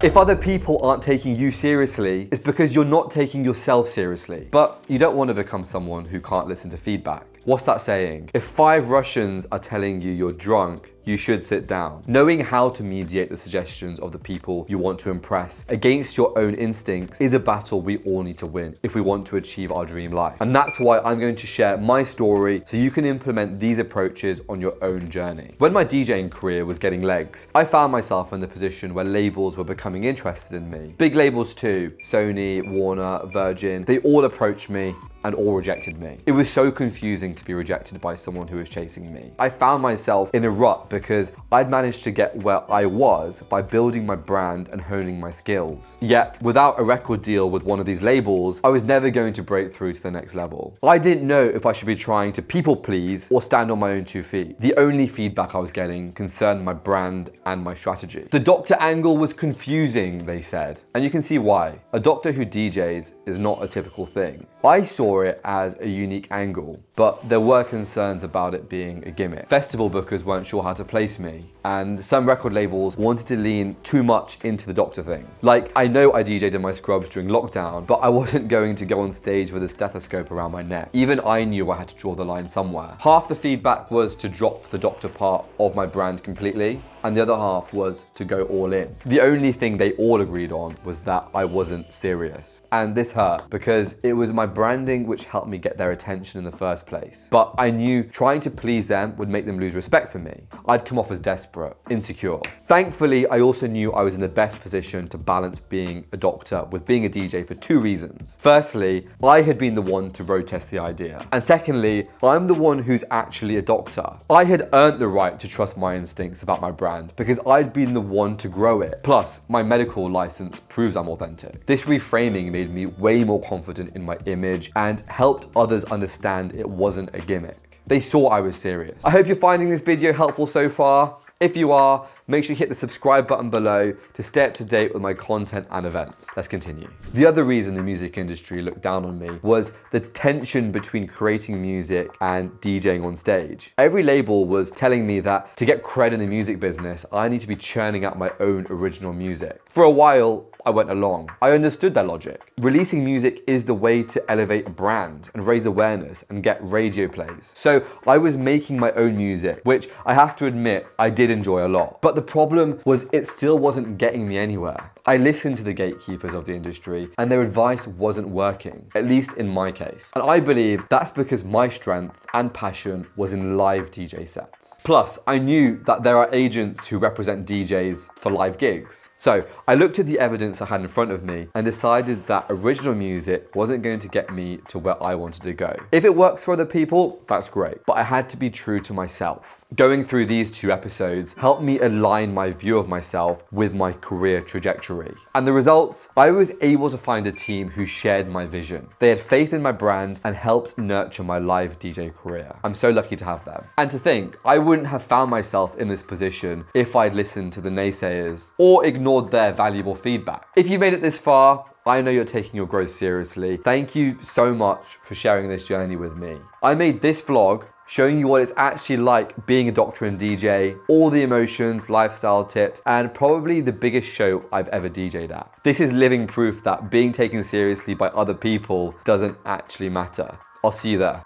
If other people aren't taking you seriously, it's because you're not taking yourself seriously. But you don't want to become someone who can't listen to feedback. What's that saying? If 5 Russians are telling you you're drunk, you should sit down. Knowing how to mediate the suggestions of the people you want to impress against your own instincts is a battle we all need to win if we want to achieve our dream life. And that's why I'm going to share my story so you can implement these approaches on your own journey. When my DJing career was getting legs, I found myself in the position where labels were becoming interested in me. Big labels too, Sony, Warner, Virgin, they all approached me and all rejected me. It was so confusing to be rejected by someone who was chasing me. I found myself in a rut because I'd managed to get where I was by building my brand and honing my skills. Yet, without a record deal with one of these labels, I was never going to break through to the next level. I didn't know if I should be trying to people please or stand on my own 2 feet. The only feedback I was getting concerned my brand and my strategy. The doctor angle was confusing, they said. And you can see why. A doctor who DJs is not a typical thing. I saw it as a unique angle, but there were concerns about it being a gimmick. Festival bookers weren't sure how to place me, and some record labels wanted to lean too much into the doctor thing. Like, I know I DJ'd in my scrubs during lockdown, but I wasn't going to go on stage with a stethoscope around my neck. Even I knew I had to draw the line somewhere. Half the feedback was to drop the doctor part of my brand completely, and the other half was to go all in. The only thing they all agreed on was that I wasn't serious. And this hurt because it was my branding which helped me get their attention in the first place. But I knew trying to please them would make them lose respect for me. I'd come off as desperate, insecure. Thankfully, I also knew I was in the best position to balance being a doctor with being a DJ for 2 reasons. Firstly, I had been the one to road test the idea. And secondly, I'm the one who's actually a doctor. I had earned the right to trust my instincts about my brand because I'd been the one to grow it. Plus, my medical license proves I'm authentic. This reframing made me way more confident in my image and helped others understand it wasn't a gimmick. They saw I was serious. I hope you're finding this video helpful so far. If you are, make sure you hit the subscribe button below to stay up to date with my content and events. Let's continue. The other reason the music industry looked down on me was the tension between creating music and DJing on stage. Every label was telling me that to get cred in the music business, I need to be churning out my own original music. For a while, I went along. I understood their logic. Releasing music is the way to elevate a brand and raise awareness and get radio plays. So I was making my own music, which I have to admit I did enjoy a lot. But the problem was it still wasn't getting me anywhere. I listened to the gatekeepers of the industry and their advice wasn't working, at least in my case. And I believe that's because my strength and passion was in live DJ sets. Plus, I knew that there are agents who represent DJs for live gigs. So I looked at the evidence I had in front of me and decided that original music wasn't going to get me to where I wanted to go. If it works for other people, that's great, but I had to be true to myself. Going through these 2 episodes helped me align my view of myself with my career trajectory. And the results, I was able to find a team who shared my vision. They had faith in my brand and helped nurture my live DJ career. I'm so lucky to have them. And to think, I wouldn't have found myself in this position if I'd listened to the naysayers or ignored their valuable feedback. If you made it this far, I know you're taking your growth seriously. Thank you so much for sharing this journey with me. I made this vlog showing you what it's actually like being a doctor and DJ, all the emotions, lifestyle tips, and probably the biggest show I've ever DJ'd at. This is living proof that being taken seriously by other people doesn't actually matter. I'll see you there.